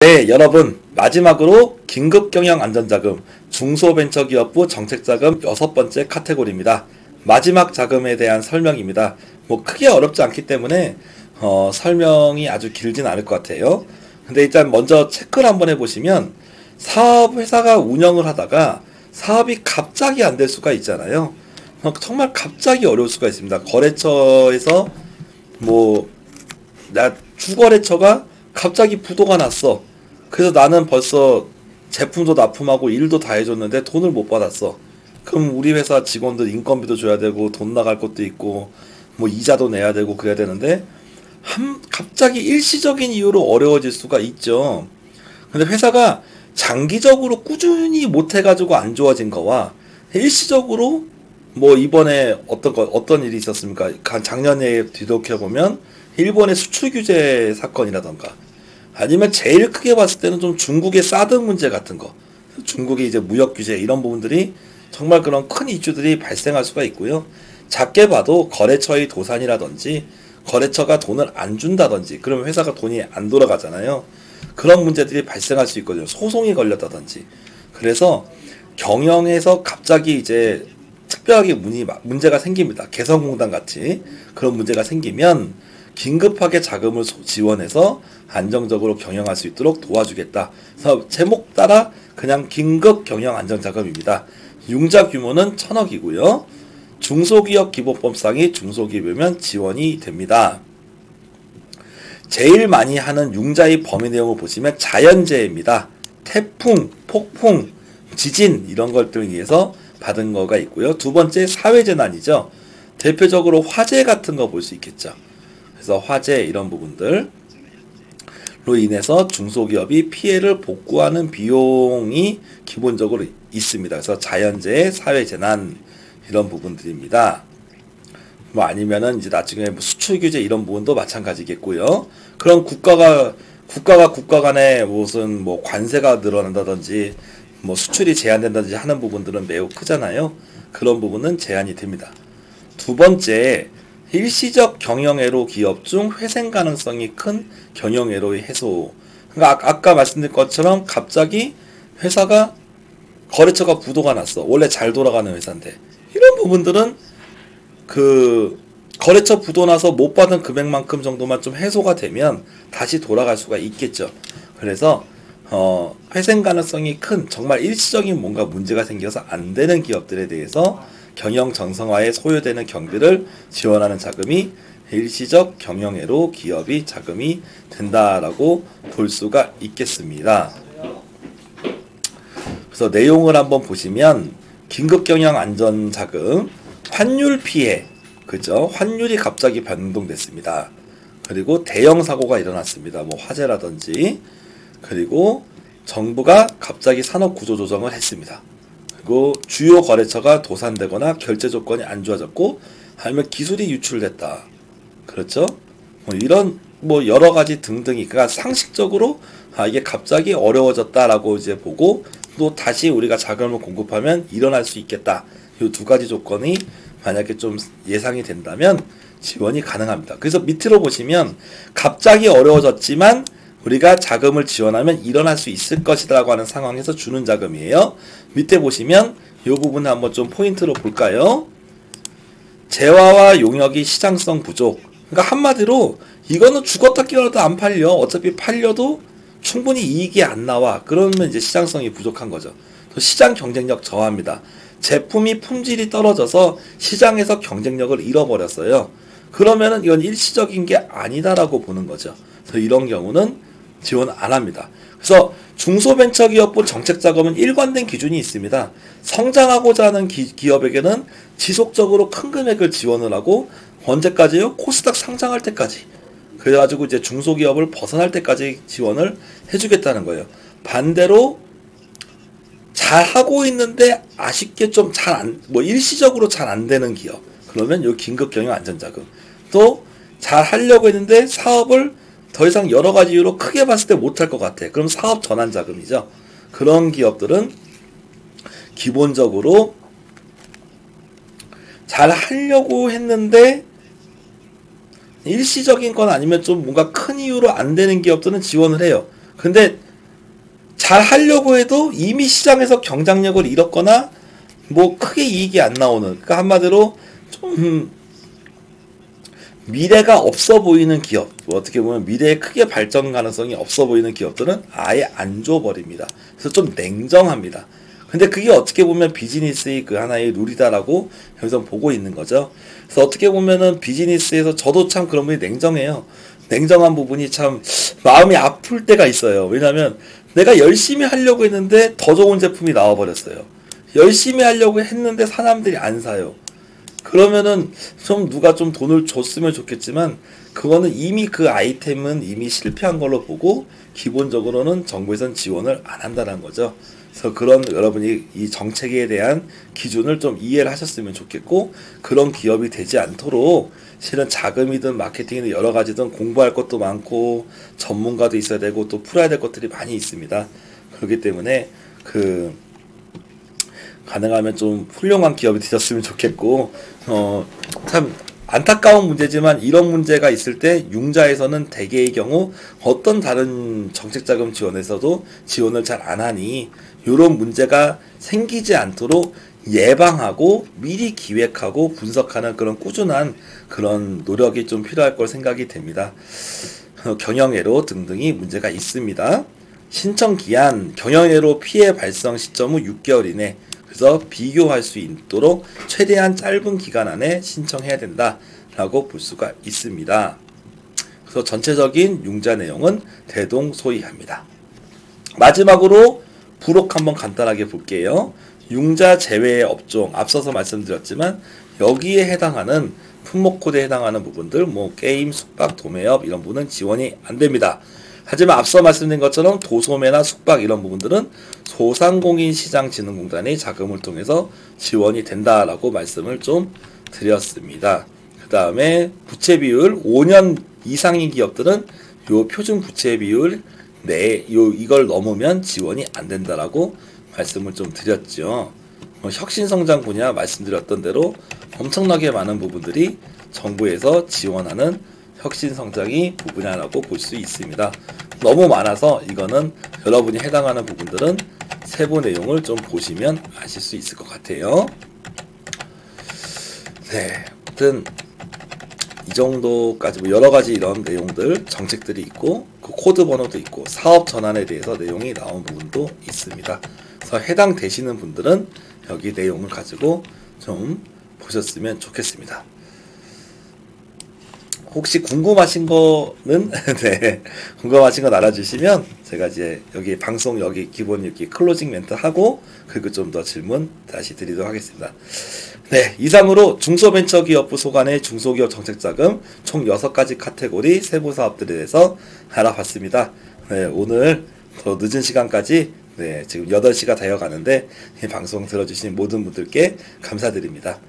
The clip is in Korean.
네, 여러분 마지막으로 긴급경영안전자금 중소벤처기업부 정책자금 6번째 카테고리입니다. 마지막 자금에 대한 설명입니다. 뭐 크게 어렵지 않기 때문에 설명이 아주 길진 않을 것 같아요. 근데 일단 먼저 체크를 한번 해보시면 사업회사가 운영을 하다가 사업이 갑자기 안 될 수가 있잖아요. 정말 갑자기 어려울 수가 있습니다. 거래처에서 주거래처가 갑자기 부도가 났어. 그래서 나는 벌써 제품도 납품하고 일도 다 해줬는데 돈을 못 받았어. 그럼 우리 회사 직원들 인건비도 줘야 되고 돈 나갈 것도 있고 뭐 이자도 내야 되고 그래야 되는데 갑자기 일시적인 이유로 어려워질 수가 있죠. 근데 회사가 장기적으로 꾸준히 못해가지고 안 좋아진 거와 일시적으로 뭐 이번에 어떤 일이 있었습니까? 작년에 뒤돌아보면 일본의 수출 규제 사건이라던가 아니면 제일 크게 봤을 때는 좀 중국의 사드 문제 같은 거, 중국의 이제 무역 규제 이런 부분들이 정말 그런 큰 이슈들이 발생할 수가 있고요. 작게 봐도 거래처의 도산이라든지 거래처가 돈을 안 준다든지 그러면 회사가 돈이 안 돌아가잖아요. 그런 문제들이 발생할 수 있거든요. 소송이 걸렸다든지. 그래서 경영에서 갑자기 이제 특별하게 문제가 생깁니다. 개성공단 같이 그런 문제가 생기면 긴급하게 자금을 지원해서 안정적으로 경영할 수 있도록 도와주겠다. 그래서 제목 따라 그냥 긴급 경영 안정자금입니다. 융자 규모는 1000억이고요. 중소기업 기본법상이 중소기업이면 지원이 됩니다. 제일 많이 하는 융자의 범위 내용을 보시면 자연재해입니다. 태풍, 폭풍, 지진 이런 것들을 위해서 받은 거가 있고요. 두 번째 사회재난이죠. 대표적으로 화재 같은 거 볼 수 있겠죠. 그래서 화재 이런 부분들로 인해서 중소기업이 피해를 복구하는 비용이 기본적으로 있습니다. 그래서 자연재해, 사회재난 이런 부분들입니다. 뭐 아니면은 이제 나중에 수출 규제 이런 부분도 마찬가지겠고요. 그럼 국가가 국가 간에 무슨 뭐 관세가 늘어난다든지 뭐 수출이 제한된다든지 하는 부분들은 매우 크잖아요. 그런 부분은 제한이 됩니다. 두 번째, 일시적 경영애로 기업 중 회생 가능성이 큰 경영애로의 해소. 그러니까 아까 말씀드린 것처럼 갑자기 회사가 거래처가 부도가 났어. 원래 잘 돌아가는 회사인데 이런 부분들은 그 거래처 부도 나서 못 받은 금액만큼 정도만 좀 해소가 되면 다시 돌아갈 수가 있겠죠. 그래서 회생 가능성이 큰 정말 일시적인 뭔가 문제가 생겨서 안 되는 기업들에 대해서 경영 정상화에 소요되는 경비를 지원하는 자금이 일시적 경영애로 기업이 자금이 된다라고 볼 수가 있겠습니다. 그래서 내용을 한번 보시면 긴급경영안전자금 환율 피해, 그죠? 환율이 갑자기 변동됐습니다. 그리고 대형 사고가 일어났습니다. 뭐 화재라든지. 그리고 정부가 갑자기 산업 구조 조정을 했습니다. 그리고 주요 거래처가 도산되거나 결제 조건이 안 좋아졌고 아니면 기술이 유출됐다. 그렇죠? 뭐 이런 뭐 여러 가지 등등이 그러니까 상식적으로 이게 갑자기 어려워졌다라고 이제 보고 또 다시 우리가 자금을 공급하면 일어날 수 있겠다. 이 두 가지 조건이 만약에 좀 예상이 된다면 지원이 가능합니다. 그래서 밑으로 보시면 갑자기 어려워졌지만 우리가 자금을 지원하면 일어날 수 있을 것이라고 하는 상황에서 주는 자금이에요. 밑에 보시면 이 부분 한번 좀 포인트로 볼까요? 재화와 용역이 시장성 부족. 그러니까 한마디로 이거는 죽었다 깨어나도 안 팔려. 어차피 팔려도 충분히 이익이 안 나와. 그러면 이제 시장성이 부족한 거죠. 또 시장 경쟁력 저하입니다. 제품이 품질이 떨어져서 시장에서 경쟁력을 잃어버렸어요. 그러면은 이건 일시적인 게 아니다라고 보는 거죠. 그래서 이런 경우는 지원 안 합니다. 그래서 중소벤처기업부 정책자금은 일관된 기준이 있습니다. 성장하고자 하는 기업에게는 지속적으로 큰 금액을 지원을 하고 언제까지요? 코스닥 상장할 때까지. 그래가지고 이제 중소기업을 벗어날 때까지 지원을 해주겠다는 거예요. 반대로 잘하고 있는데 아쉽게 좀 일시적으로 잘 안 되는 기업. 그러면 요 긴급경영안전자금. 또 잘 하려고 했는데 사업을 더 이상 여러 가지 이유로 크게 봤을 때 못할 것 같아. 그럼 사업 전환 자금이죠. 그런 기업들은 기본적으로 잘 하려고 했는데 일시적인 건 아니면 좀 뭔가 큰 이유로 안 되는 기업들은 지원을 해요. 근데 잘 하려고 해도 이미 시장에서 경쟁력을 잃었거나 뭐 크게 이익이 안 나오는, 그러니까 한마디로 좀 미래가 없어 보이는 기업, 뭐 어떻게 보면 미래에 크게 발전 가능성이 없어 보이는 기업들은 아예 안 줘버립니다. 그래서 좀 냉정합니다. 근데 그게 어떻게 보면 비즈니스의 그 하나의 룰이다라고 여기서 보고 있는 거죠. 그래서 어떻게 보면은 비즈니스에서 저도 참 그런 분이 냉정해요. 냉정한 부분이 참 마음이 아플 때가 있어요. 왜냐면 내가 열심히 하려고 했는데 더 좋은 제품이 나와버렸어요. 열심히 하려고 했는데 사람들이 안 사요. 그러면은 좀 누가 좀 돈을 줬으면 좋겠지만 그거는 이미 그 아이템은 이미 실패한 걸로 보고 기본적으로는 정부에선 지원을 안 한다는 거죠. 그래서 그런 여러분이 이 정책에 대한 기준을 좀 이해를 하셨으면 좋겠고, 그런 기업이 되지 않도록 실은 자금이든 마케팅이든 여러 가지든 공부할 것도 많고 전문가도 있어야 되고 또 풀어야 될 것들이 많이 있습니다. 그렇기 때문에 가능하면 좀 훌륭한 기업이 되셨으면 좋겠고, 참 안타까운 문제지만 이런 문제가 있을 때 융자에서는 대개의 경우 어떤 다른 정책자금 지원에서도 지원을 잘 안 하니 이런 문제가 생기지 않도록 예방하고 미리 기획하고 분석하는 그런 꾸준한 그런 노력이 좀 필요할 걸 생각이 됩니다. 경영애로 등등이 문제가 있습니다. 신청 기한, 경영애로 피해 발생 시점 후 6개월 이내, 그래서 비교할 수 있도록 최대한 짧은 기간 안에 신청해야 된다라고 볼 수가 있습니다. 그래서 전체적인 융자 내용은 대동소이합니다. 마지막으로 부록 한번 간단하게 볼게요. 융자 제외의 업종, 앞서서 말씀드렸지만 여기에 해당하는 품목 코드에 해당하는 부분들, 뭐 게임, 숙박, 도매업 이런 부분은 지원이 안 됩니다. 하지만 앞서 말씀드린 것처럼 도소매나 숙박 이런 부분들은 소상공인시장진흥공단의 자금을 통해서 지원이 된다라고 말씀을 좀 드렸습니다. 그 다음에 부채 비율 5년 이상인 기업들은 요 표준 부채 비율 이걸 넘으면 지원이 안 된다라고 말씀을 좀 드렸죠. 혁신성장 분야 말씀드렸던 대로 엄청나게 많은 부분들이 정부에서 지원하는 혁신성장이 부분이라고 볼 수 있습니다. 너무 많아서 이거는 여러분이 해당하는 부분들은 세부 내용을 좀 보시면 아실 수 있을 것 같아요. 네, 아무튼 이 정도까지 뭐 여러 가지 이런 내용들, 정책들이 있고 그 코드 번호도 있고 사업 전환에 대해서 내용이 나온 부분도 있습니다. 그래서 해당되시는 분들은 여기 내용을 가지고 좀 보셨으면 좋겠습니다. 혹시 궁금하신 거는 네, 궁금하신 거 알아주시면 제가 이제 여기 방송 여기 기본 여기 클로징 멘트 하고 그리고 좀 더 질문 다시 드리도록 하겠습니다. 네, 이상으로 중소벤처기업부 소관의 중소기업 정책자금 총 6가지 카테고리 세부 사업들에 대해서 알아봤습니다. 네, 오늘 더 늦은 시간까지 네, 지금 8시가 되어 가는데 이 방송 들어주신 모든 분들께 감사드립니다.